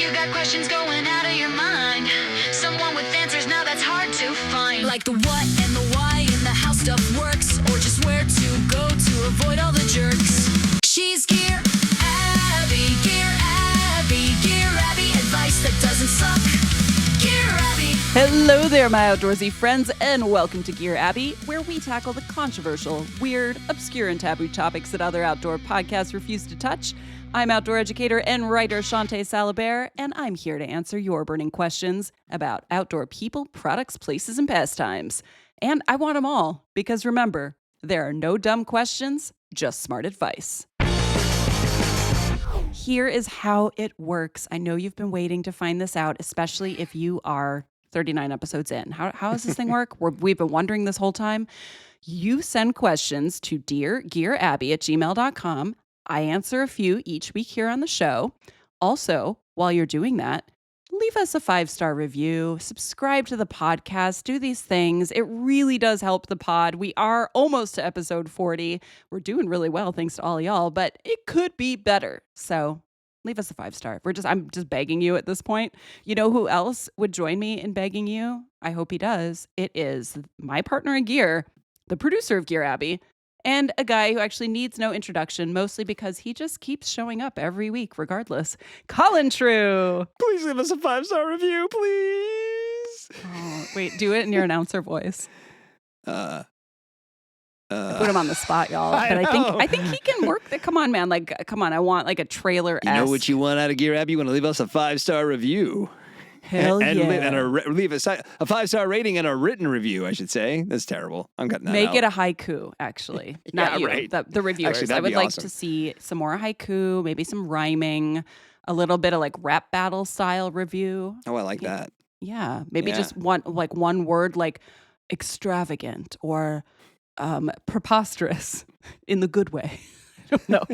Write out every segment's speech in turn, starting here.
You got questions going out of your mind. Someone with answers now that's hard to find. Like the what and the why and the how stuff works, or just where to go to avoid all the jerks. She's Gear Abby, Gear Abby, Gear Abby, advice that doesn't suck. Gear Abby. Hello there, my outdoorsy friends, and welcome to Gear Abby, where we tackle the controversial, weird, obscure, and taboo topics that other outdoor podcasts refuse to touch. I'm outdoor educator and writer Shawnté Salabert, and I'm here to answer your burning questions about outdoor people, products, places, and pastimes. And I want them all, because remember, there are no dumb questions, just smart advice. Here is how it works. I know you've been waiting to find this out, especially if you are 39 episodes in. How does this thing work? We've been wondering this whole time. You send questions to deargearabby@gmail.com. I answer a few each week here on the show. Also, while you're doing that, leave us a 5-star review, subscribe to the podcast, do these things. It really does help the pod. We are almost to episode 40. We're doing really well thanks to all y'all, but it could be better. So leave us a 5-star. I'm just begging you at this point. You know who else would join me in begging you? I hope he does. It is my partner in gear, the producer of Gear Abby, and a guy who actually needs no introduction, mostly because he just keeps showing up every week regardless. Colin True. Please leave us a 5-star review, please. Oh, wait, do it in your announcer voice. I put him on the spot, y'all. But I think he can work. Come on, man. Come on. I want a trailer. You know what you want out of Gear Abby? You want to leave us a 5-star review. Hell and yeah. Leave a 5-star rating and a written review, I should say. That's terrible. I'm cutting that Make out. it a haiku, actually. Not you, right. the reviewers. Actually, I would like awesome. to see some more haiku, maybe some rhyming, a little bit of rap battle style review. Oh, I like that. Yeah. Maybe Yeah. just one word like extravagant or preposterous in the good way. I don't know.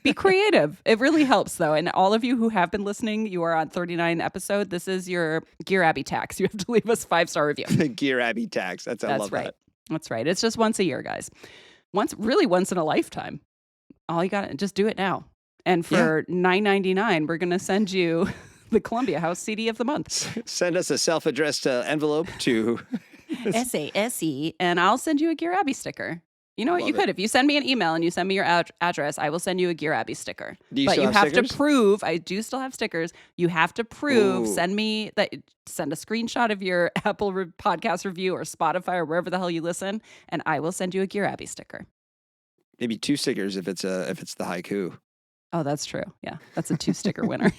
Be creative. It really helps, though. And all of you who have been listening, you are on 39 episode. This is your Gear Abby tax. You have to leave us a 5-star review. The Gear Abby tax. I love right. that. That's right. It's just once a year, guys. Once in a lifetime. All you got to just do it now. And for $9.99, we're going to send you the Columbia House CD of the month. Send us a self-addressed envelope to SASE, and I'll send you a Gear Abby sticker. You know what? You could. If you send me an email and you send me your address, I will send you a Gear Abby sticker. Do you but still you have have stickers? to prove, I do still have stickers. You have to prove, Ooh. send a screenshot of your Apple podcast review or Spotify or wherever the hell you listen, and I will send you a Gear Abby sticker. maybe 2 stickers if it's the haiku. Oh, that's true. Yeah, that's a 2-sticker winner.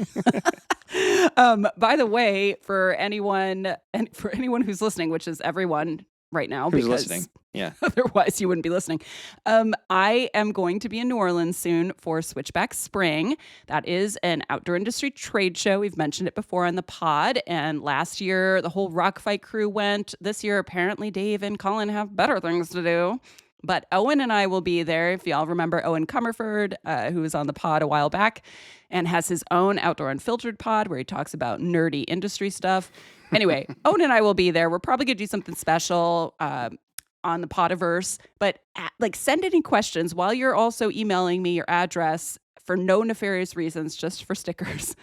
By the way, for anyone who's listening, which is everyone right now, Who's because listening? Yeah. otherwise you wouldn't be listening. I am going to be in New Orleans soon for Switchback Spring. That is an outdoor industry trade show. We've mentioned it before on the pod. And last year, the whole Rock Fight crew went. This year, apparently, Dave and Colin have better things to do. But Owen and I will be there. If y'all remember Owen Comerford, who was on the pod a while back and has his own Outdoor Unfiltered pod where he talks about nerdy industry stuff. Anyway, Owen and I will be there. We're probably going to do something special on the Podiverse. But send any questions while you're also emailing me your address for no nefarious reasons, just for stickers.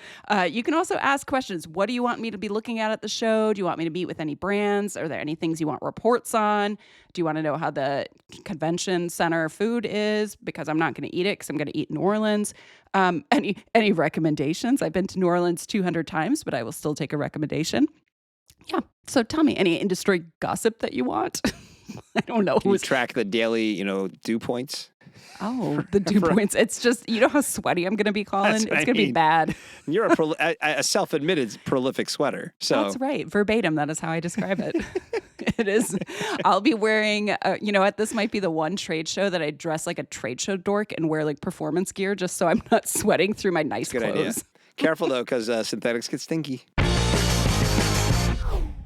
You can also ask questions. What do you want me to be looking at the show? Do you want me to meet with any brands? Are there any things you want reports on? Do you want to know how the convention center food is? Because I'm not going to eat it because I'm going to eat New Orleans. Any recommendations? I've been to New Orleans 200 times, but I will still take a recommendation. Yeah. So tell me any industry gossip that you want. I don't know. Can you track the daily, dew points? Oh, the dew points. It's just, you know how sweaty I'm going to be, Colin? It's going to be bad. You're a self-admitted prolific sweater. So that's right. Verbatim. That is how I describe it. It is. I'll be wearing, you know what? This might be the one trade show that I dress like a trade show dork and wear performance gear just so I'm not sweating through my nice Good clothes. idea. Careful, though, because synthetics get stinky.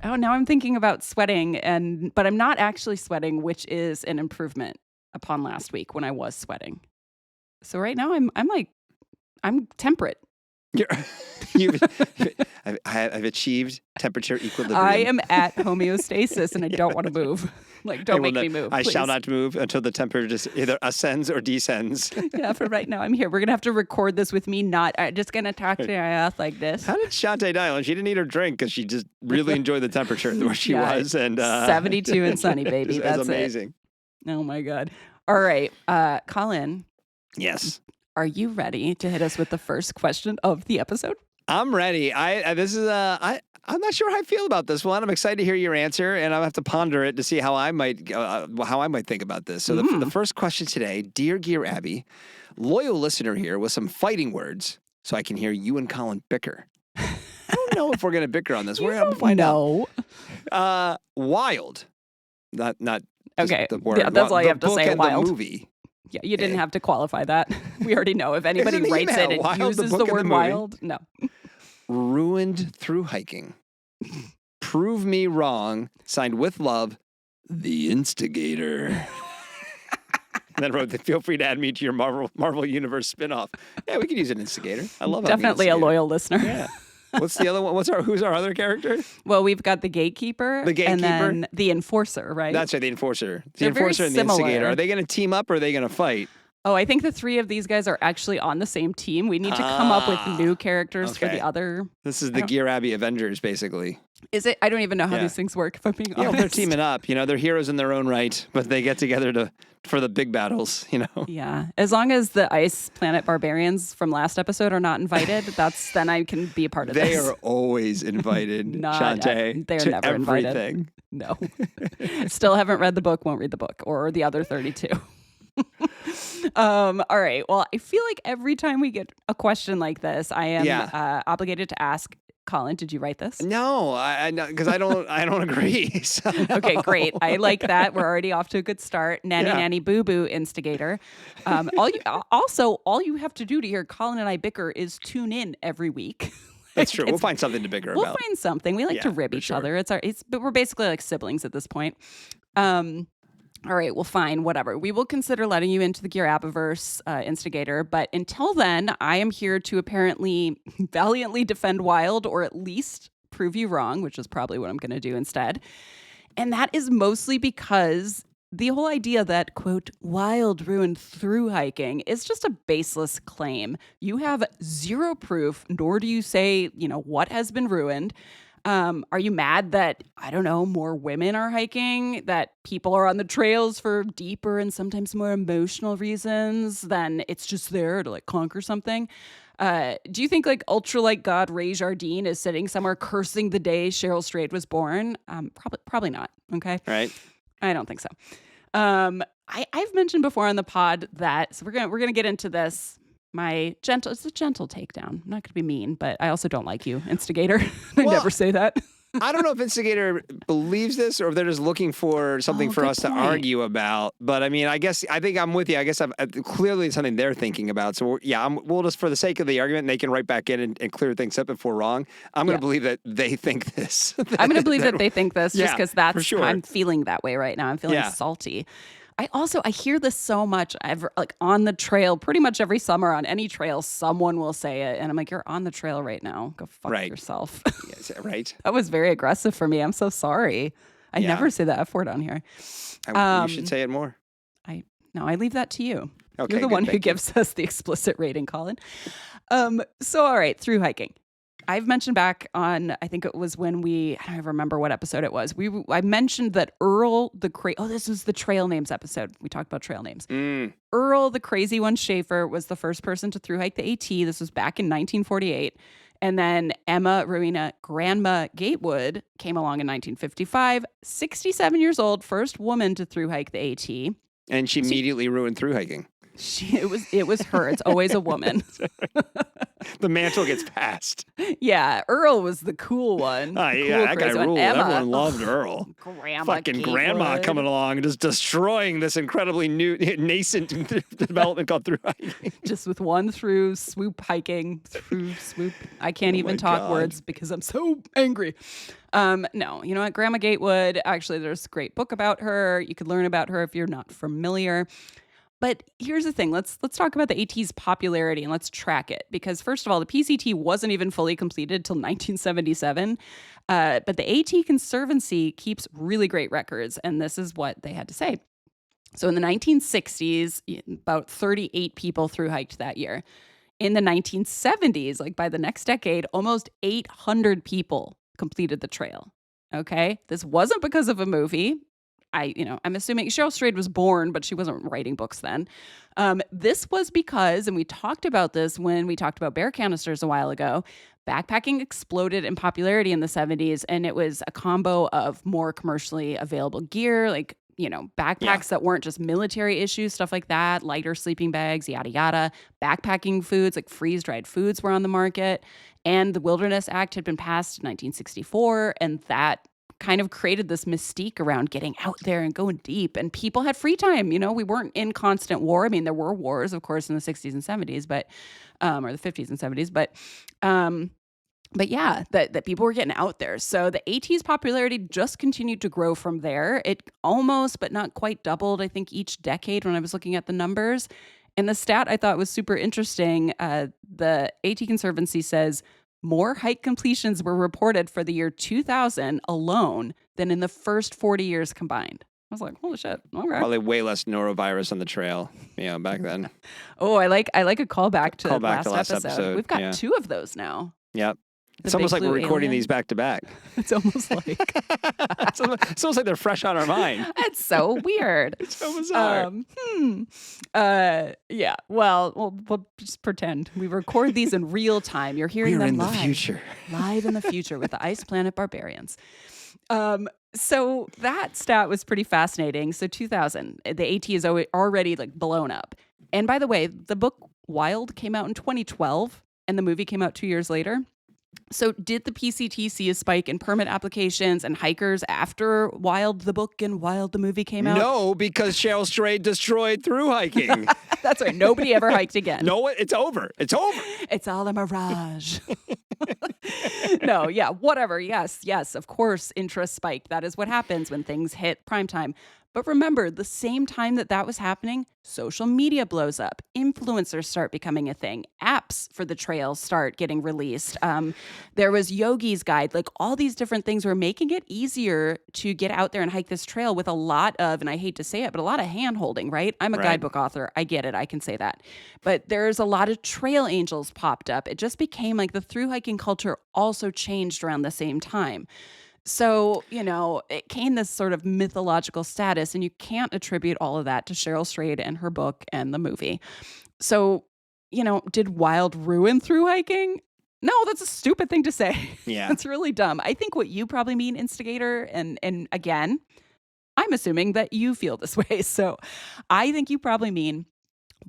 Oh, now I'm thinking about sweating, but I'm not actually sweating, which is an improvement upon last week when I was sweating. So right now I'm temperate. You're, I've achieved temperature equilibrium. I am at homeostasis and I don't want to move. Like, don't make me move. I shall please. not move until the temperature just either ascends or descends. Yeah, for right now, I'm here. We're going to have to record this with me not just going to talk to your ass like this. How did Shawnté die? Well, she didn't eat her drink because she just really enjoyed the temperature where she Yeah, was. And 72 and sunny, baby. That's That's amazing. it. Oh, my God. All right. Colin, Yes. are you ready to hit us with the first question of the episode? I'm ready. I'm not sure how I feel about this one. I'm excited to hear your answer, and I'll have to ponder it to see how I might think about this. So the first question today, dear Gear Abby, loyal listener here with some fighting words, so I can hear you and Colin bicker. I don't know if we're gonna bicker on this. We're gonna find out. Wild, not just Okay. the word. Yeah, that's all you have to book say. and Wild. the movie. Yeah, you didn't have to qualify that. We already know. If anybody It's an writes it email. and Wild, the uses book the and the word movie. wild, no. Ruined Thru-Hiking. Prove me wrong. Signed with love, the instigator. And then wrote, feel free to add me to your Marvel Universe spinoff. Yeah, we could use an instigator. I love Definitely a instigator. loyal listener. Yeah. What's the other one? Who's our other character? Well, we've got the gatekeeper. The gatekeeper? And then the enforcer, right? That's right, the enforcer. The They're very enforcer and the instigator. similar. Are they going to team up or are they going to fight? Oh, I think the three of these guys are actually on the same team. We need to come up with new characters for okay. the other. This is the Gear Abbey Avengers, basically. Is it? I don't even know how Yeah. these things work, if I'm being Yeah, honest. they're teaming up. You know, they're heroes in their own right, but they get together for the big battles, you know? Yeah. As long as the Ice Planet Barbarians from last episode are not invited, then I can be a part of They this. are always invited, Not- Shawnté. they're to never invited. everything. No. Still haven't read the book, won't read the book, or the other 32. All right. Well, I feel like every time we get a question like this, I am obligated to ask Colin, did you write this? No, because I don't agree. So Okay, great. I like that. We're already off to a good start. Nanny, Yeah. nanny, boo, boo, instigator. All you have to do to hear Colin and I bicker is tune in every week. That's true. We'll find something to bicker We'll about. find something. We like to Yeah, rib for each sure. other. But we're basically like siblings at this point. All right, well, fine, whatever. We will consider letting you into the Gear Abiverse instigator, but until then, I am here to apparently valiantly defend Wild, or at least prove you wrong, which is probably what I'm going to do instead. And that is mostly because the whole idea that, quote, Wild ruined Thru-Hiking is just a baseless claim. You have zero proof, nor do you say, what has been ruined. Are you mad that, I don't know, more women are hiking, that people are on the trails for deeper and sometimes more emotional reasons than it's just there to like conquer something? Do you think like ultralight god Ray Jardine is sitting somewhere cursing the day Cheryl Strayed was born? Probably not. Okay. Right. I don't think so. I've mentioned before on the pod that, so we're gonna get into this. It's a gentle takedown. I'm not going to be mean, but I also don't like you, instigator. I never say that. I don't know if Instigator believes this or if they're just looking for something for good us to point. argue about. But I mean, I think I'm with you. I guess clearly it's something they're thinking about. So we'll just, for the sake of the argument, they can write back in and clear things up if we're wrong. I'm going to believe that they think this. I'm going to believe that they think this just Yeah, because for sure. I'm feeling that way right now. I'm feeling Yeah. salty. I hear this so much. Like on the trail, pretty much every summer on any trail, someone will say it. And I'm like, you're on the trail right now. Go fuck Right. yourself. Yes, right. That was very aggressive for me. I'm so sorry. I Yeah. never say the F word on here. You should say it more. No, I leave that to you. Okay, You're the good, one who thank you. gives us the explicit rating, Colin. So, all right, Thru-Hiking. I've mentioned back on, I think it was when I don't even remember what episode it was. I mentioned that Earl this was the trail names episode. We talked about trail names. Earl, the crazy one, Schaefer, was the first person to thru-hike the AT. This was back in 1948. And then Emma Rowena Grandma Gatewood came along in 1955. 67 years old, first woman to thru-hike the AT. And she immediately ruined Thru-Hiking. It was her. It's always a woman. The mantle gets passed. Yeah, Earl was the cool one. Yeah, Cool, that guy crazy one. ruled. Emma, Everyone loved Earl. Grandma Fucking grandma Gatewood. coming along and just destroying this incredibly new, nascent development called Thru-Hiking. Just with one through swoop. I can't even my talk God. words because I'm so angry. No, you know what? Grandma Gatewood, actually, there's a great book about her. You could learn about her if you're not familiar. But here's the thing. Let's talk about the AT's popularity and let's track it. Because first of all, the PCT wasn't even fully completed till 1977. But the AT Conservancy keeps really great records. And this is what they had to say. So in the 1960s, about 38 people thru-hiked that year. In the 1970s, like by the next decade, almost 800 people completed the trail. Okay? This wasn't because of a movie. I'm assuming Cheryl Strayed was born, but she wasn't writing books then. This was because, and we talked about this when we talked about bear canisters a while ago, backpacking exploded in popularity in the 70s, and it was a combo of more commercially available gear, like, backpacks that weren't just military issues, stuff like that, lighter sleeping bags, yada, yada. Backpacking foods, like freeze-dried foods, were on the market. And the Wilderness Act had been passed in 1964, and that kind of created this mystique around getting out there and going deep. And people had free time. We weren't in constant war. I mean, there were wars, of course, in the 60s and 70s, but or the 50s and 70s, but yeah, that people were getting out there. So the AT's popularity just continued to grow from there. It almost, but not quite doubled, I think, each decade when I was looking at the numbers. And the stat I thought was super interesting. The AT Conservancy says more hike completions were reported for the year 2000 alone than in the first 40 years combined. I was like, holy shit. Okay. Probably way less norovirus on the trail, back then. Oh, I like a callback to Callback to last last episode. We've got Yeah. 2 of those now. Yep. The It's almost big like we're blue recording alien. these back to back. It's almost like It's almost like they're fresh on our mind. that's so weird. It's so bizarre. Yeah. Well, we'll just pretend we record these in real time. You're hearing We're them in the live. future. Live in the future with the Ice Planet Barbarians. So that stat was pretty fascinating. So 2000, the AT is already like blown up. And by the way, the book Wild came out in 2012 and the movie came out 2 years later. So did the PCT see a spike in permit applications and hikers after Wild the book and Wild the movie came out? No, because Cheryl Strayed destroyed Thru-Hiking. That's right. Nobody ever hiked again. No, it's over. It's over. It's all a mirage. No, yeah, whatever. Yes, of course, interest spiked. That is what happens when things hit prime time. But remember, the same time that was happening, social media blows up. Influencers start becoming a thing. Apps for the trails start getting released. There was Yogi's Guide. Like all these different things were making it easier to get out there and hike this trail with a lot of, and I hate to say it, but a lot of hand holding, right? I'm a Right. guidebook author. I get it. I can say that. But there's a lot of trail angels popped up. It just became like the thru-hiking culture also changed around the same time. So, it gained this sort of mythological status, and you can't attribute all of that to Cheryl Strayed and her book and the movie. So, did Wild ruin thru-hiking? No, that's a stupid thing to say. Yeah. That's really dumb. I think what you probably mean, instigator, and again, I'm assuming that you feel this way. So I think you probably mean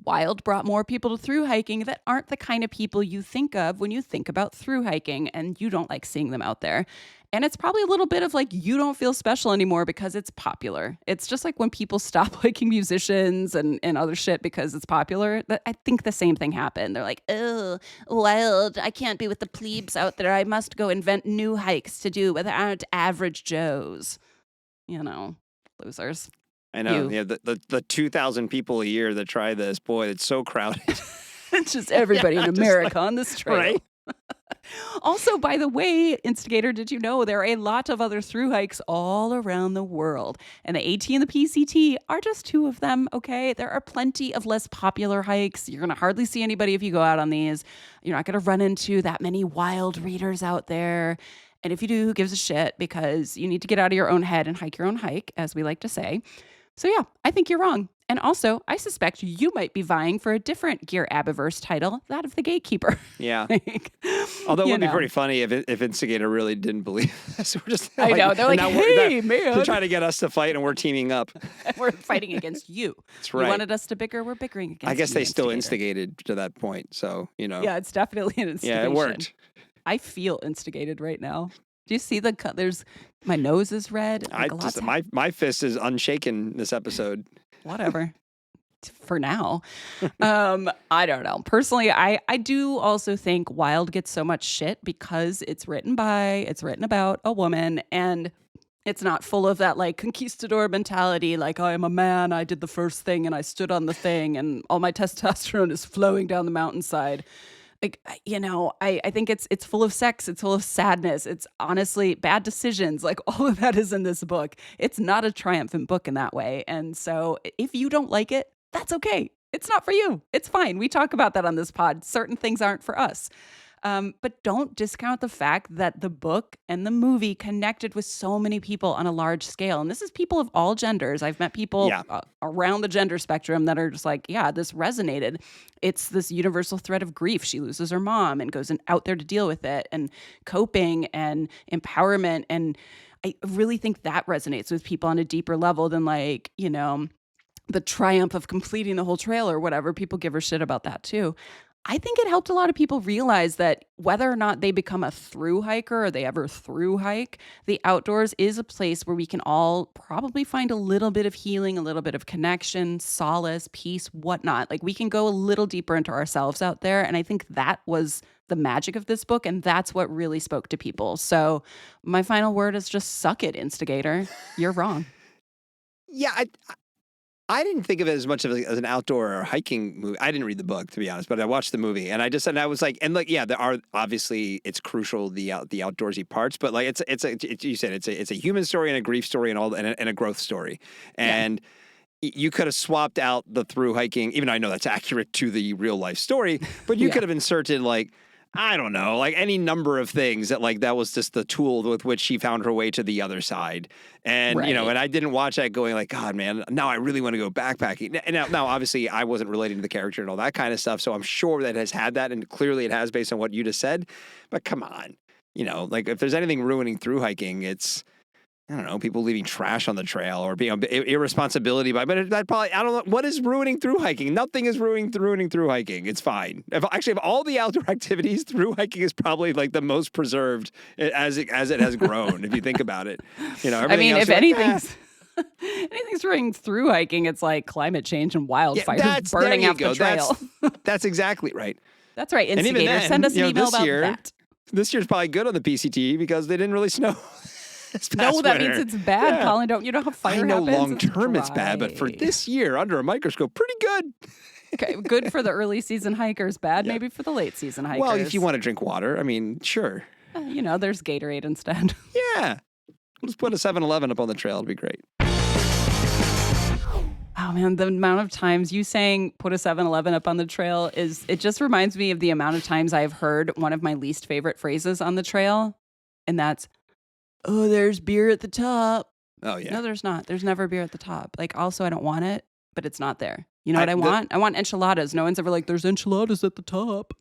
Wild brought more people to thru-hiking that aren't the kind of people you think of when you think about thru-hiking, and you don't like seeing them out there. And it's probably a little bit of like, you don't feel special anymore because it's popular. It's just like when people stop liking musicians and other shit because it's popular. I think the same thing happened. They're like, oh, Wild, I can't be with the plebes out there. I must go invent new hikes to do that aren't average Joes. Losers. I know. You. Yeah, the 2,000 people a year that try this, boy, it's so crowded. It's just everybody in America on this trail. Right? Also, by the way, Instigator, did you know there are a lot of other thru hikes all around the world? And the AT and the PCT are just 2 of them, okay? There are plenty of less popular hikes. You're going to hardly see anybody if you go out on these. You're not going to run into that many wild readers out there. And if you do, who gives a shit? Because you need to get out of your own head and hike your own hike, as we like to say. So yeah, I think you're wrong. And also, I suspect you might be vying for a different Gear Abiverse title, that of the Gatekeeper. Yeah. Like, Although it you would be know. pretty funny if Instigator really didn't believe this. We're just I know. They're like, now hey, they're man. trying to get us to fight, and we're teaming up. We're fighting against you. That's You right. wanted us to bicker, we're bickering against you. I guess they still Instigator. instigated to that point. So, Yeah, it's definitely an instigation. Yeah, it worked. I feel instigated right now. Do you see the cut? My nose is red. Like a lot's my fist is unshaken this episode. whatever. For now. I don't know. Personally, I do also think Wild gets so much shit because it's written about a woman, and It's not full of that like conquistador mentality, like I am a man, I did the first thing and I stood on the thing and all my testosterone is flowing down the mountainside. Like, I think it's full of sex, it's full of sadness, it's honestly bad decisions. Like all of that is in this book. It's not a triumphant book in that way. And so if you don't like it, that's okay. It's not for you. It's fine. We talk about that on this pod. Certain things aren't for us. But don't discount the fact that the book and the movie connected with so many people on a large scale. And this is people of all genders. I've met people around the gender spectrum that are just like, yeah, this resonated. It's this universal thread of grief. She loses her mom and goes out there to deal with it, and coping and empowerment. And I really think that resonates with people on a deeper level than like, the triumph of completing the whole trail or whatever. People give her shit about that too. I think it helped a lot of people realize that whether or not they become a through hiker or they ever through hike, the outdoors is a place where we can all probably find a little bit of healing, a little bit of connection, solace, peace, whatnot. Like we can go a little deeper into ourselves out there. And I think that was the magic of this book. And that's what really spoke to people. So my final word is just suck it, instigator. You're wrong. Yeah, I didn't think of it as much of as an outdoor or hiking movie. I didn't read the book, to be honest, but I watched the movie and I was like, there are obviously it's crucial the outdoorsy parts, but like you said it's a human story and a grief story and a growth story, and you could have swapped out the through hiking, even though I know that's accurate to the real life story, but you could have inserted like, I don't know, like any number of things that was just the tool with which she found her way to the other side. And, and I didn't watch that going like, God, man, now I really want to go backpacking. And now, obviously, I wasn't relating to the character and all that kind of stuff. So I'm sure that it has had that. And clearly it has based on what you just said. But come on, like if there's anything ruining through hiking, it's, I don't know, people leaving trash on the trail or being irresponsibility but that probably, I don't know, what is ruining through hiking? Nothing is ruining through hiking. It's fine. If all the outdoor activities, through hiking is probably like the most preserved as it has grown, if you think about it. I mean, if anything's ruining through hiking, it's like climate change and wildfires burning out the trail. That's exactly right. That's right. Instigator, send us an email about that. This year's probably good on the PCT because they didn't really snow. No, that means it's bad, Colin. You know how fire happens? I know long term it's bad, but for this year, under a microscope, pretty good. Okay, good for the early season hikers, bad maybe for the late season hikers. Well, if you want to drink water, I mean, sure. There's Gatorade instead. Yeah. Let's put a 7-Eleven up on the trail. It'd be great. Oh, man, the amount of times you saying put a 7-Eleven up on the trail it just reminds me of the amount of times I've heard one of my least favorite phrases on the trail, and that's, oh, there's beer at the top. Oh, yeah. No, there's not. There's never beer at the top. Like, also, I don't want it, but it's not there. You know what I want? I want enchiladas. No one's ever like, there's enchiladas at the top.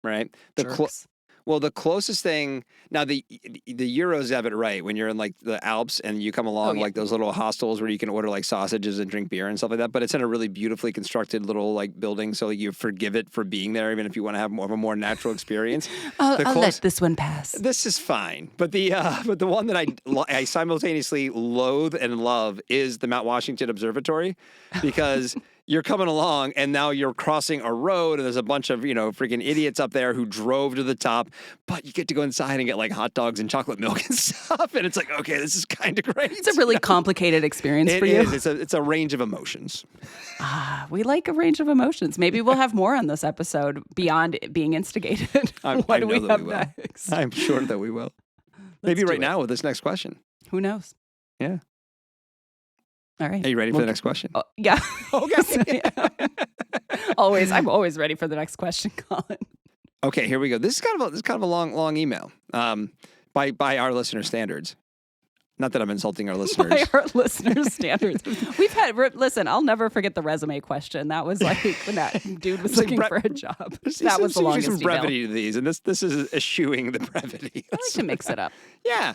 Right. The closest thing, now the Euros have it right when you're in like the Alps and you come along like those little hostels where you can order like sausages and drink beer and stuff like that, but it's in a really beautifully constructed little like building, so you forgive it for being there even if you want to have more of a more natural experience. I'll let this one pass. This is fine, but the one that I simultaneously loathe and love is the Mount Washington Observatory, because you're coming along and now you're crossing a road and there's a bunch of, freaking idiots up there who drove to the top, but you get to go inside and get like hot dogs and chocolate milk and stuff. And it's like, okay, this is kind of great. It's a really complicated experience for you. It is. It's a range of emotions. We like a range of emotions. Maybe we'll have more on this episode beyond being instigated. What do we have next? I'm sure that we will. Maybe right now with this next question. Who knows? Yeah. All right. Are you ready for the next question? Yeah. Okay. I'm always ready for the next question, Colin. Okay, here we go. This is kind of a long email. By our listener standards. Not that I'm insulting our listeners. By our listeners' standards. Listen, I'll never forget the resume question. That was like when that dude was looking for a job. That was the longest email. Some brevity to these, and this is eschewing the brevity. I like to mix it up. Yeah.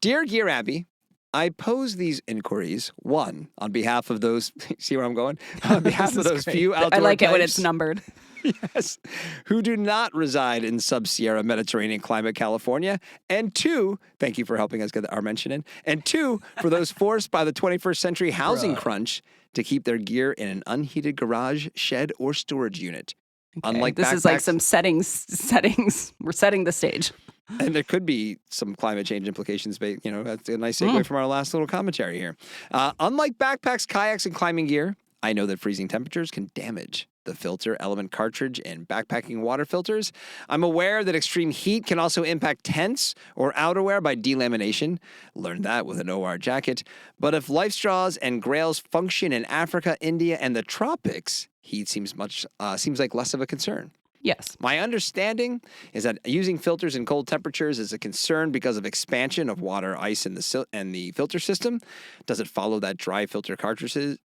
Dear Gear Abby, I pose these inquiries, one, on behalf of those, see where I'm going? On behalf of those few outdoor I like it when types, it's numbered. Yes, who do not reside in sub-Sierra Mediterranean climate California. And two, thank you for helping us get our mention in. And two, for those forced by the 21st century housing crunch to keep their gear in an unheated garage, shed, or storage unit. Okay. Unlike this is like some settings. We're setting the stage. And there could be some climate change implications, but that's a nice segue from our last little commentary here. Unlike backpacks, kayaks, and climbing gear, I know that freezing temperatures can damage the filter element cartridge in backpacking water filters. I'm aware that extreme heat can also impact tents or outerwear by delamination. Learned that with an OR jacket. But if life straws and grails function in Africa, India, and the tropics, heat seems like less of a concern. Yes. My understanding is that using filters in cold temperatures is a concern because of expansion of water, ice, and the filter system. Does it follow that dry filter cartridges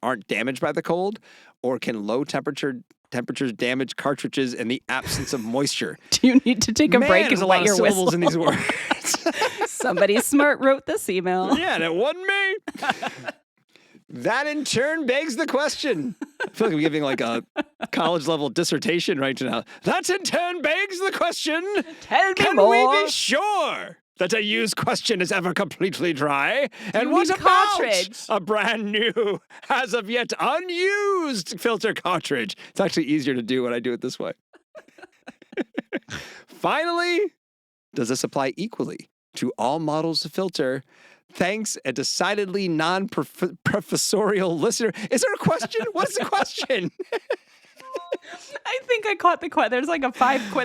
aren't damaged by the cold, or can low temperatures damage cartridges in the absence of moisture? Do you need to take a break and wet your whistle? In these words. Somebody smart wrote this email. Yeah, and it wasn't me. That in turn begs the question. I feel like I'm giving like a college level dissertation right now. That in turn begs the question. Tell me Can more. we be sure that a used question is ever completely dry? And You what mean about cartridge? a brand new, as of yet unused filter cartridge? It's actually easier to do when I do it this way. Finally, does this apply equally to all models of filter? Thanks, a decidedly non-professorial listener. Is there a question? What's the question? I think I caught the question. There's like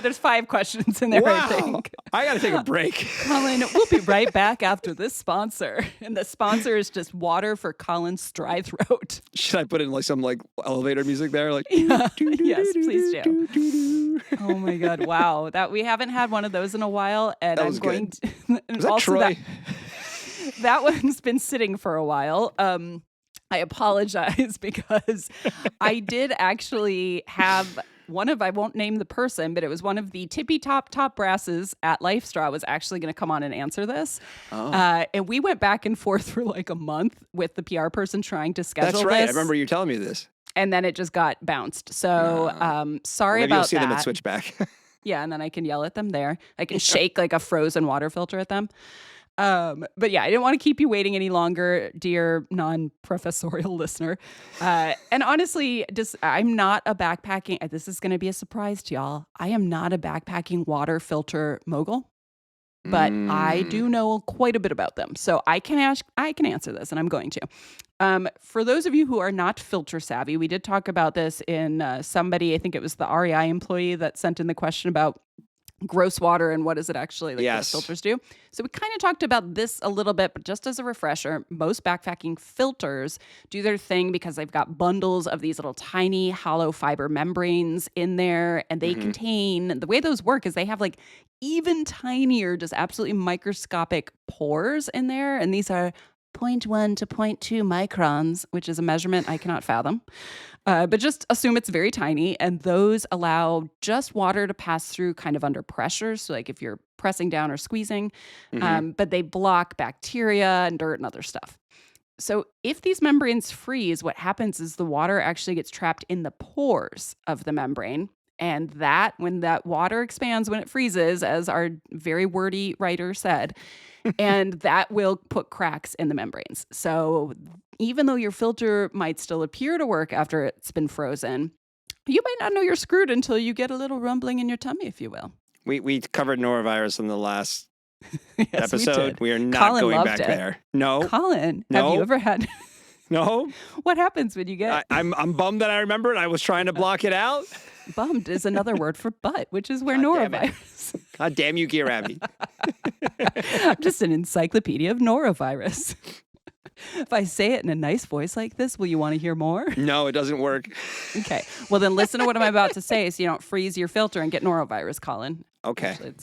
there's 5 questions in there, Wow. I think. I got to take a break. Colin, we'll be right back after this sponsor. And the sponsor is just water for Colin's dry throat. Should I put in like some elevator music there? Like, Yeah. Yes, please do. Oh my God. Wow. That we haven't had one of those in a while. And That was I'm going good. to Was that also Troy? that one's been sitting for a while. I apologize because I did actually have I won't name the person, but it was one of the tippy top brasses at LifeStraw was actually going to come on and answer this. Oh. And we went back and forth for like a month with the PR person trying to schedule That's right. this. I remember you telling me this. And then it just got bounced. So sorry Maybe about you'll see that. them at Switchback. Yeah, and then I can yell at them there. I can shake like a frozen water filter at them. But yeah, I didn't want to keep you waiting any longer, dear non-professorial listener. And honestly, I'm not a backpacking, this is going to be a surprise to y'all. I am not a backpacking water filter mogul, but I do know quite a bit about them. So I can answer this, and I'm going to. For those of you who are not filter savvy, we did talk about this in somebody, I think it was the REI employee that sent in the question about gross water and what is it actually like Yes. what filters do. So we kind of talked about this a little bit, but just as a refresher, most backpacking filters do their thing because they've got bundles of these little tiny hollow fiber membranes in there, and they contain, the way those work is they have like even tinier, just absolutely microscopic pores in there, and these are 0.1 to 0.2 microns, which is a measurement I cannot fathom. But just assume it's very tiny, and those allow just water to pass through kind of under pressure. So like if you're pressing down or squeezing, but they block bacteria and dirt and other stuff. So if these membranes freeze, what happens is the water actually gets trapped in the pores of the membrane. And when that water expands, when it freezes, as our very wordy writer said, and that will put cracks in the membranes. So even though your filter might still appear to work after it's been frozen, you might not know you're screwed until you get a little rumbling in your tummy, if you will. We covered norovirus in the last Yes, episode. We are not Colin going loved back it. there. No. Colin, No. have you ever had... No. What happens when you get... I'm bummed that I remembered. I was trying to block it out. Bummed is another word for butt, which is where God damn it. norovirus... God damn you, Gear Abby. I'm just an encyclopedia of norovirus. If I say it in a nice voice like this, will you want to hear more? No, it doesn't work. Okay. Well, then listen to what I'm about to say so you don't freeze your filter and get norovirus, Colin. Okay. Actually,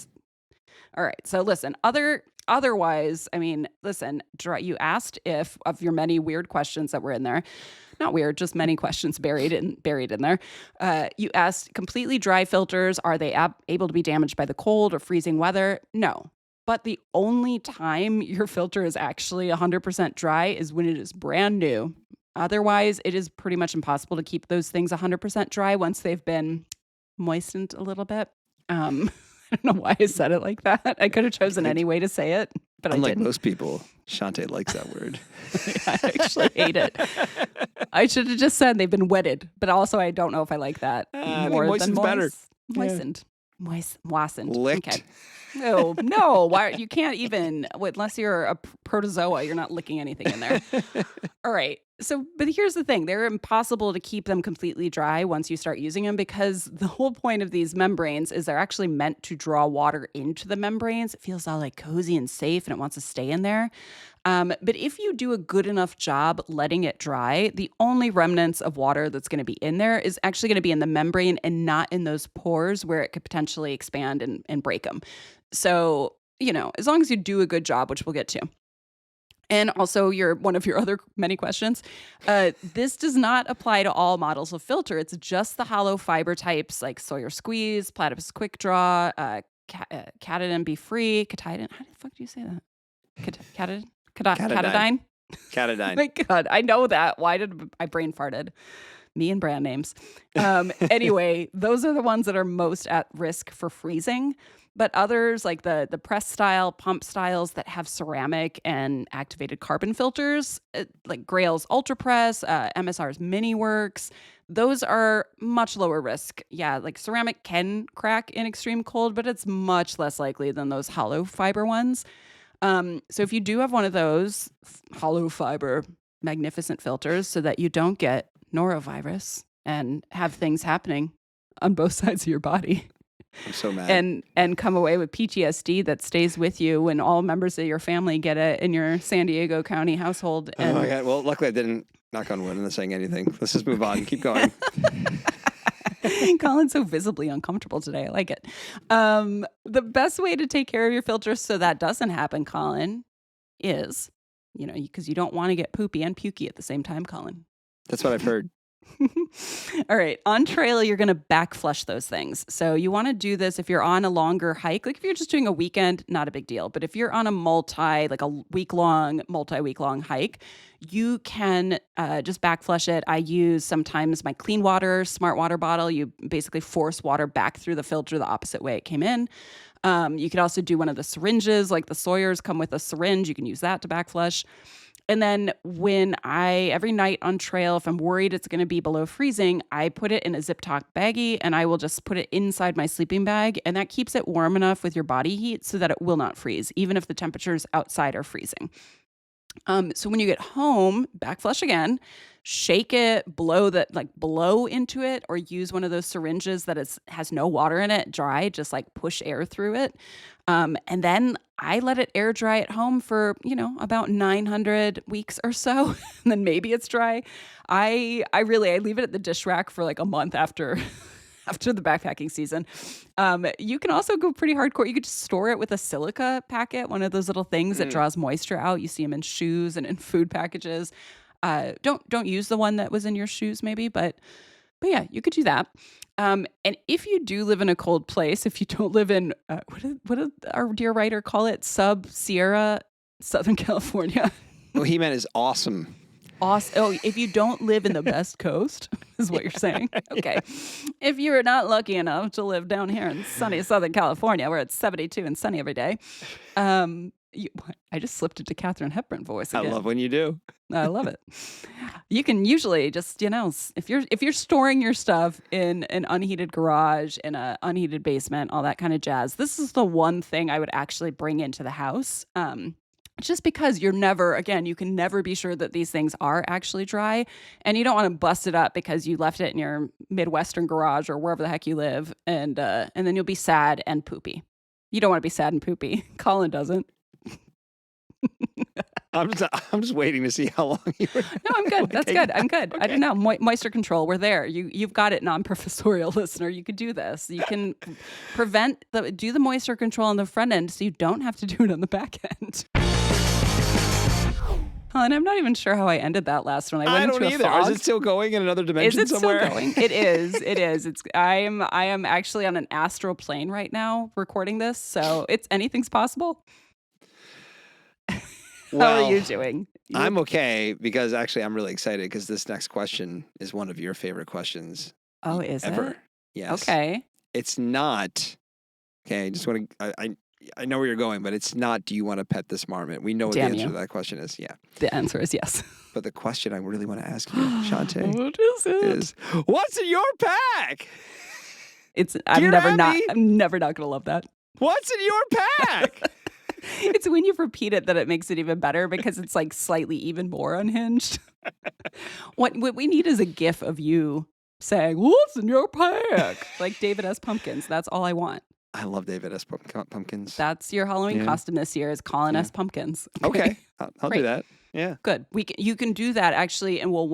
all right. So listen, otherwise, I mean, listen, you asked if of your many weird questions that were in there, not weird, just many questions buried in there. You asked completely dry filters. Are they able to be damaged by the cold or freezing weather? No. But the only time your filter is actually 100% dry is when it is brand new. Otherwise, it is pretty much impossible to keep those things 100% dry once they've been moistened a little bit. I don't know why I said it like that. I could have chosen any way to say it, but Unlike I didn't. most people, Shawnté likes that word. I actually hate it. I should have just said they've been wetted, but also I don't know if I like that. I think more moisten's than better. Moistened. Moistened. Licked. Okay. No. Why you can't even unless you're a protozoa, you're not licking anything in there. All right. So, but here's the thing. They're impossible to keep them completely dry once you start using them because the whole point of these membranes is they're actually meant to draw water into the membranes. It feels all like cozy and safe and it wants to stay in there. But if you do a good enough job letting it dry, the only remnants of water that's going to be in there is actually going to be in the membrane and not in those pores where it could potentially expand and break them. So, as long as you do a good job, which we'll get to. And also one of your other many questions, this does not apply to all models of filter. It's just the hollow fiber types like Sawyer Squeeze, Platypus Quick Draw, Katadyn Be Free, Katadyn. How the fuck do you say that? Katadyn? Katadyn? Katadyn. My God, I know that. Why did I brain farted? Me and brand names. Anyway, those are the ones that are most at risk for freezing. But others like the press style, pump styles that have ceramic and activated carbon filters, like Grail's Ultra Press, MSR's Mini Works, those are much lower risk. Yeah, like ceramic can crack in extreme cold, but it's much less likely than those hollow fiber ones. So if you do have one of those hollow fiber magnificent filters so that you don't get norovirus and have things happening on both sides of your body. I'm so mad. And come away with PTSD that stays with you when all members of your family get it in your San Diego County household. And oh my God. Well, luckily I didn't knock on wood. I'm not saying anything. Let's just move on. Keep going. Colin's so visibly uncomfortable today. I like it. The best way to take care of your filters so that doesn't happen, Colin, is, because you don't want to get poopy and pukey at the same time, Colin. That's what I've heard. All right. On trail, you're going to back flush those things. So you want to do this if you're on a longer hike. Like if you're just doing a weekend, not a big deal. But if you're on a multi-week long hike, you can just back flush it. I use sometimes my clean water, smart water bottle. You basically force water back through the filter the opposite way it came in. You could also do one of the syringes, like the Sawyers come with a syringe. You can use that to back flush. And then every night on trail, if I'm worried it's going to be below freezing, I put it in a zip-top baggie and I will just put it inside my sleeping bag. And that keeps it warm enough with your body heat so that it will not freeze, even if the temperatures outside are freezing. So when you get home, back flush again, shake it, blow into it, or use one of those syringes that has no water in it, dry, just like push air through it. And then I let it air dry at home for, about 900 weeks or so. And then maybe it's dry. I leave it at the dish rack for like a month after the backpacking season. You can also go pretty hardcore. You could just store it with a silica packet, one of those little things that draws moisture out. You see them in shoes and in food packages. Don't use the one that was in your shoes maybe, but yeah, you could do that. And if you do live in a cold place, if you don't live in, what did our dear writer call it? Sub-Sierra, Southern California. What he meant is awesome. Awesome. Oh, if you don't live in the best coast, is what you're saying. Okay. If you're not lucky enough to live down here in sunny Southern California, where it's 72 and sunny every day, I just slipped into Katharine Hepburn voice again. I love when you do. I love it. You can usually just, if you're storing your stuff in an unheated garage, in an unheated basement, all that kind of jazz, this is the one thing I would actually bring into the house. Just because you can never be sure that these things are actually dry, and you don't want to bust it up because you left it in your Midwestern garage or wherever the heck you live, and then you'll be sad and poopy. You don't want to be sad and poopy. Colin doesn't. I'm just waiting to see how long you were. No, I'm good. That's good. I'm good. Okay. I don't know. Moisture control. We're there. You've got it, non-professorial listener. You could do this. You can do the moisture control on the front end so you don't have to do it on the back end. And I'm not even sure how I ended that last one. I don't either. Is it still going in another dimension somewhere? Is it still going? It is. It is. I am actually on an astral plane right now recording this, so anything's possible. Well, how are you doing? I'm okay because actually I'm really excited because this next question is one of your favorite questions. Oh, is ever. it? Yes. Okay. It's not. Okay. I just want to. I know where you're going, but it's not. Do you want to pet this marmot? We know what the answer to that question is. Yeah. The answer is yes. But the question I really want to ask you, Shawnté, what is it? is what's in your pack? I'm Dear never Abby! I'm never not gonna love that. What's in your pack? It's when you repeat it that it makes it even better because it's like slightly even more unhinged. What we need is a gif of you saying, "What's in your pack?" Like David S. Pumpkins. That's all I want. I love David S. Pumpkins. That's your Halloween Yeah. costume this year is Colin Yeah. S. Pumpkins. Okay. I'll Great. do that. Yeah. Good. You can do that actually, and I'll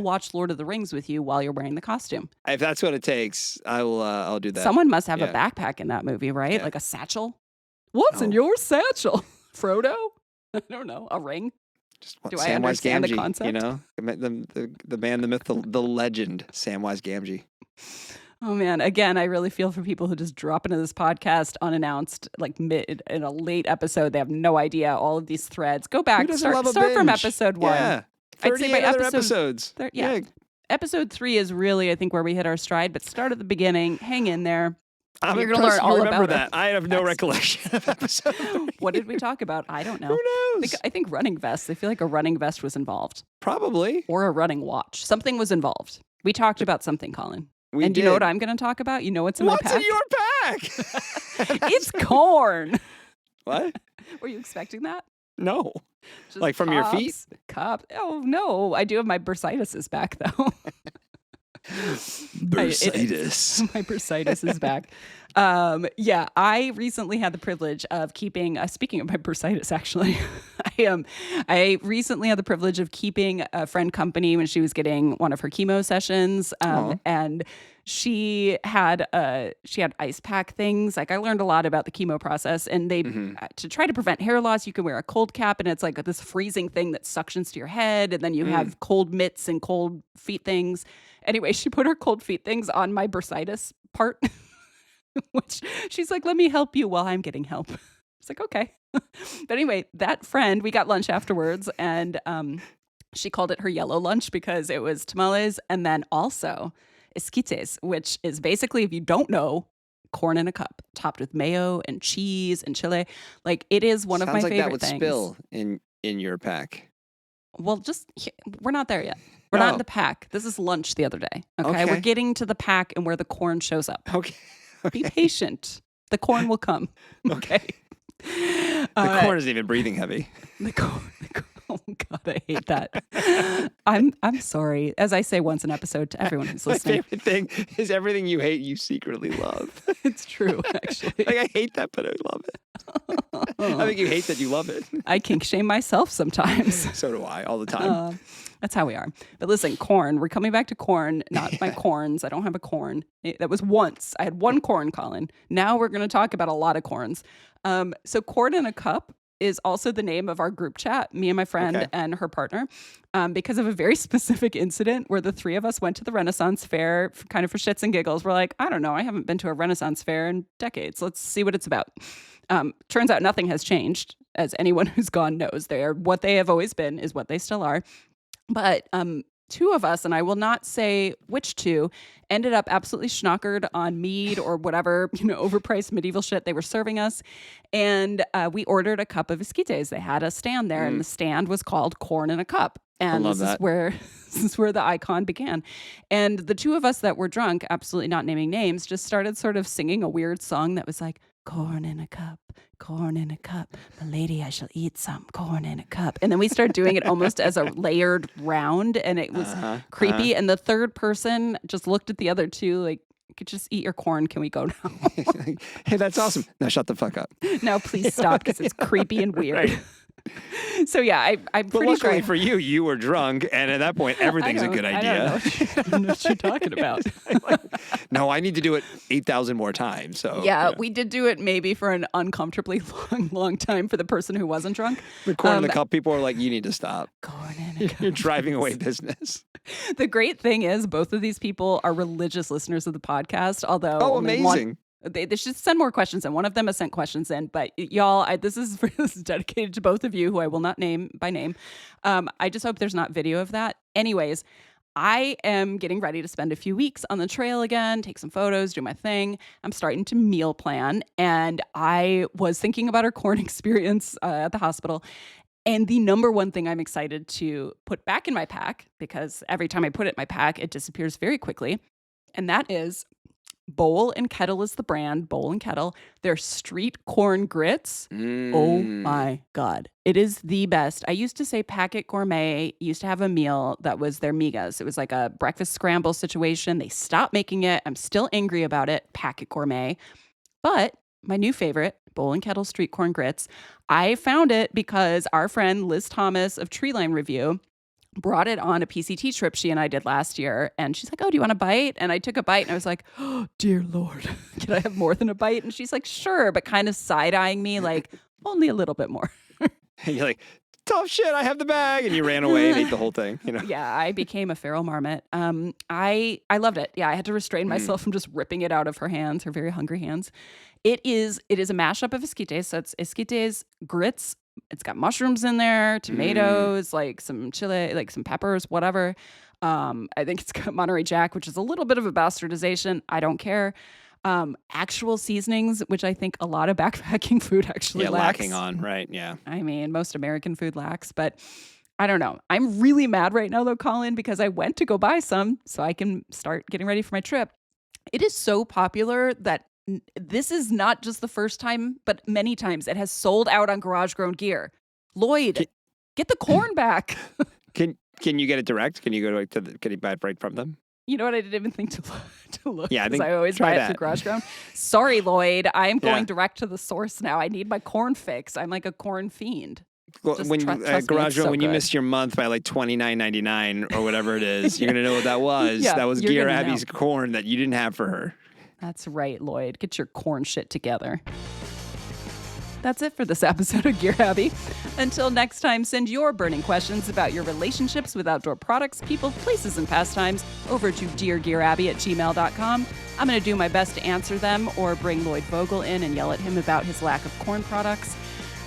watch Lord of the Rings with you while you're wearing the costume. If that's what it takes, I'll do that. Someone must have a Yeah. backpack in that movie, right? Yeah. Like a satchel. What's in Oh. your satchel, Frodo? I don't know. A ring. Just want Do I Samwise understand the Gamgee, concept? you know? The man, the myth, the legend, Samwise Gamgee. Oh man, again, I really feel for people who just drop into this podcast unannounced, like mid in a late episode. They have no idea all of these threads. Go Who back, doesn't love a start from binge? episode 1. Yeah. I'd say 38 by other episode- episodes. Yeah. Episode 3 is really, I think, where we hit our stride, but start at the beginning, hang in there. I'm You're gonna impressed learn you all remember about that. it. I have no Yes. recollection of episode 3. What did we talk about? I don't know. Who knows? I think running vests. I feel like a running vest was involved. Probably. Or a running watch. Something was involved. We talked about something, Colin. We and you know did. what I'm going to talk about? You know what's in What's my pack? in your pack? It's corn. What? Were you expecting that? No. Just Like from your feet? Cups. Oh, no. I do have my bursitis is back, though. Bursitis. My bursitis is back. Yeah, I recently had the privilege of keeping, speaking of my bursitis, actually, I recently had the privilege of keeping a friend company when she was getting one of her chemo sessions. And she had ice pack things. Like I learned a lot about the chemo process, and they, to try to prevent hair loss, you can wear a cold cap, and it's like this freezing thing that suctions to your head. And then you have cold mitts and cold feet things. Anyway, she put her cold feet things on my bursitis part, which she's like, let me help you while I'm getting help. It's like, okay. But anyway, that friend, we got lunch afterwards, and she called it her yellow lunch because it was tamales and then also esquites, which is basically, if you don't know, corn in a cup topped with mayo and cheese and chile. Like it is one of my Sounds like favorite that would things. spill in your pack. Well, we're not there yet. We're not Oh. in the pack. This is lunch the other day. Okay? Okay. We're getting to the pack and where the corn shows up. Okay. Be patient. The corn will come. Okay. The corn isn't even breathing heavy. The corn. Oh God, I hate that. I'm sorry. As I say once an episode to everyone who's My listening. favorite thing is everything you hate, you secretly love. It's true, actually. Like I hate that, but I love it. I think you hate that you love it. I kink shame myself sometimes. So do I, all the time. That's how we are. But listen, corn. We're coming back to corn, not my corns. I don't have a corn. That was once. I had one corn, Colin. Now we're going to talk about a lot of corns. So corn in a cup is also the name of our group chat, me and my friend and her partner, because of a very specific incident where the three of us went to the Renaissance Fair kind of for shits and giggles. We're like, I don't know. I haven't been to a Renaissance Fair in decades. Let's see what it's about. Turns out nothing has changed, as anyone who's gone knows. They are what they have always been is what they still are. But two of us, and I will not say which two, ended up absolutely schnockered on mead or whatever, overpriced medieval shit they were serving us. And we ordered a cup of esquites. They had a stand there, and the stand was called Corn in a Cup. And love this that. is where the icon began. And the two of us that were drunk, absolutely not naming names, just started sort of singing a weird song that was like, corn in a cup, corn in a cup. My lady, I shall eat some corn in a cup. And then we started doing it almost as a layered round, and it was creepy. And the third person just looked at the other two like, you could just eat your corn. Can we go now? Hey, that's awesome. Now shut the fuck up. Now please stop because it's creepy and weird. Right. So yeah, I'm But pretty luckily sure. for you, you were drunk, and at that point, everything's a good idea. I don't know what you're talking about. No, I need to do it 8,000 more times. So Yeah, we did do it maybe for an uncomfortably long time for the person who wasn't drunk. the corn in the cup, people are like, you need to stop. Corn in a cup. You're driving away business. The great thing is both of these people are religious listeners of the podcast, although Oh, only amazing. They should send more questions in. One of them has sent questions in, but y'all, this is dedicated to both of you who I will not name by name. I just hope there's not video of that. Anyways, I am getting ready to spend a few weeks on the trail again, take some photos, do my thing. I'm starting to meal plan, and I was thinking about our corn experience at the hospital. And the number one thing I'm excited to put back in my pack, because every time I put it in my pack, it disappears very quickly, and that is Bowl and Kettle is the brand, Bowl and Kettle. Their street corn grits. Oh my God. It is the best. I used to say Packet Gourmet used to have a meal that was their migas. It was like a breakfast scramble situation. They stopped making it. I'm still angry about it, Packet Gourmet. But my new favorite, Bowl and Kettle street corn grits, I found it because our friend Liz Thomas of Treeline Review brought it on a PCT trip she and I did last year. And she's like, oh, do you want a bite? And I took a bite and I was like, oh, dear Lord, can I have more than a bite? And she's like, sure, but kind of side-eyeing me like, only a little bit more. And you're like, tough shit, I have the bag. And you ran away and ate the whole thing. You know? Yeah, I became a feral marmot. I loved it. Yeah, I had to restrain myself from just ripping it out of her hands, her very hungry hands. It is a mashup of esquites. So it's esquites, grits. It's got mushrooms in there, tomatoes, like some chili, like some peppers, whatever. I think it's got Monterey Jack, which is a little bit of a bastardization. I don't care. Actual seasonings, which I think a lot of backpacking food actually lacks. Lacking on, right? Yeah. I mean, most American food lacks, but I don't know. I'm really mad right now, though, Colin, because I went to go buy some so I can start getting ready for my trip. It is so popular that this is not just the first time, but many times it has sold out on Garage Grown Gear. Lloyd, get the corn back. Can you get it direct? Can you go can you buy it right from them? You know what? I didn't even think to look. Yeah, I always buy it through Garage Grown. Sorry, Lloyd. I'm going direct to the source now. I need my corn fix. I'm like a corn fiend. Well, when Garage Grown, when you missed your month by like $29.99 or whatever it is, you're gonna know what that was. Yeah, that was Gear Abby's corn that you didn't have for her. That's right, Lloyd. Get your corn shit together. That's it for this episode of Gear Abby. Until next time, send your burning questions about your relationships with outdoor products, people, places, and pastimes over to deargearabby@gmail.com. I'm going to do my best to answer them or bring Lloyd Vogel in and yell at him about his lack of corn products.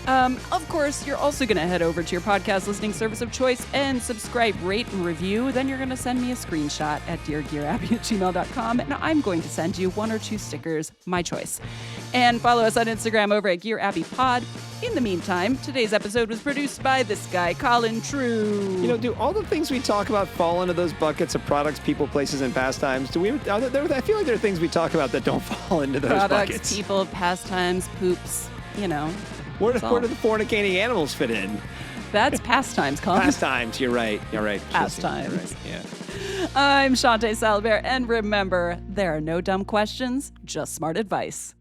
Of course, you're also going to head over to your podcast listening service of choice and subscribe, rate, and review. Then you're going to send me a screenshot at deargearabby@gmail.com, and I'm going to send you 1 or 2 stickers, my choice. And follow us on Instagram over at Gear Abby Pod. In the meantime, today's episode was produced by this guy, Colin True. You know, do all the things we talk about fall into those buckets of products, people, places, and pastimes? I feel like there are things we talk about that don't fall into those products, buckets. People, pastimes, poops, you know. Where do the fornicating animals fit in? That's pastimes, Colin. Pastimes, you're right. You're right. Pastimes. Right. Yeah. I'm Shawnté Salabert, and remember, there are no dumb questions, just smart advice.